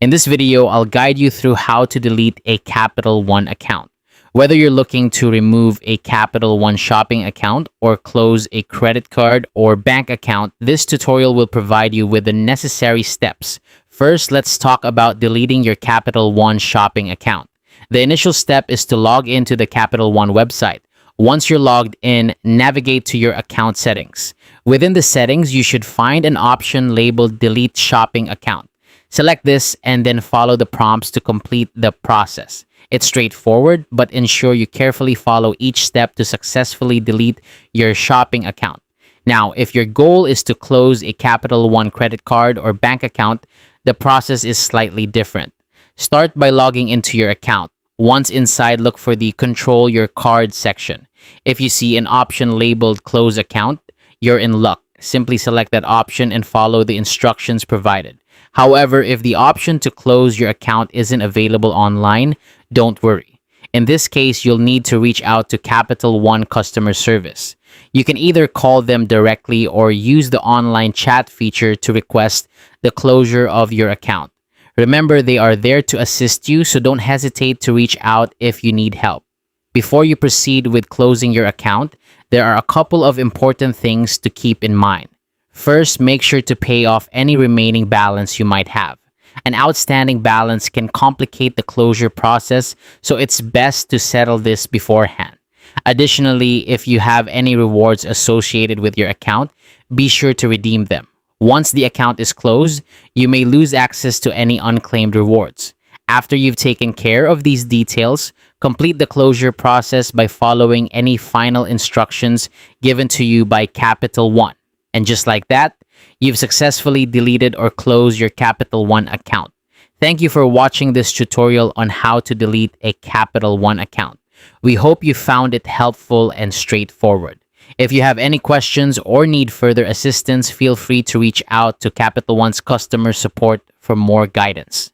In this video, I'll guide you through how to delete a Capital One account. Whether you're looking to remove a Capital One shopping account or close a credit card or bank account, this tutorial will provide you with the necessary steps. First, let's talk about deleting your Capital One shopping account. The initial step is to log into the Capital One website. Once you're logged in, navigate to your account settings. Within the settings, you should find an option labeled Delete Shopping Account. Select this and then follow the prompts to complete the process. It's straightforward, but ensure you carefully follow each step to successfully delete your shopping account. Now, if your goal is to close a Capital One credit card or bank account, the process is slightly different. Start by logging into your account. Once inside, look for the Control Your Card section. If you see an option labeled Close Account, you're in luck. Simply select that option and follow the instructions provided. However, if the option to close your account isn't available online, don't worry. In this case, you'll need to reach out to Capital One customer service. You can either call them directly or use the online chat feature to request the closure of your account. Remember, they are there to assist you, so don't hesitate to reach out if you need help. Before you proceed with closing your account, there are a couple of important things to keep in mind. First, make sure to pay off any remaining balance you might have. An outstanding balance can complicate the closure process, so it's best to settle this beforehand. Additionally, if you have any rewards associated with your account, be sure to redeem them. Once the account is closed, you may lose access to any unclaimed rewards. After you've taken care of these details, complete the closure process by following any final instructions given to you by Capital One. And just like that, you've successfully deleted or closed your Capital One account. Thank you for watching this tutorial on how to delete a Capital One account. We hope you found it helpful and straightforward. If you have any questions or need further assistance, feel free to reach out to Capital One's customer support for more guidance.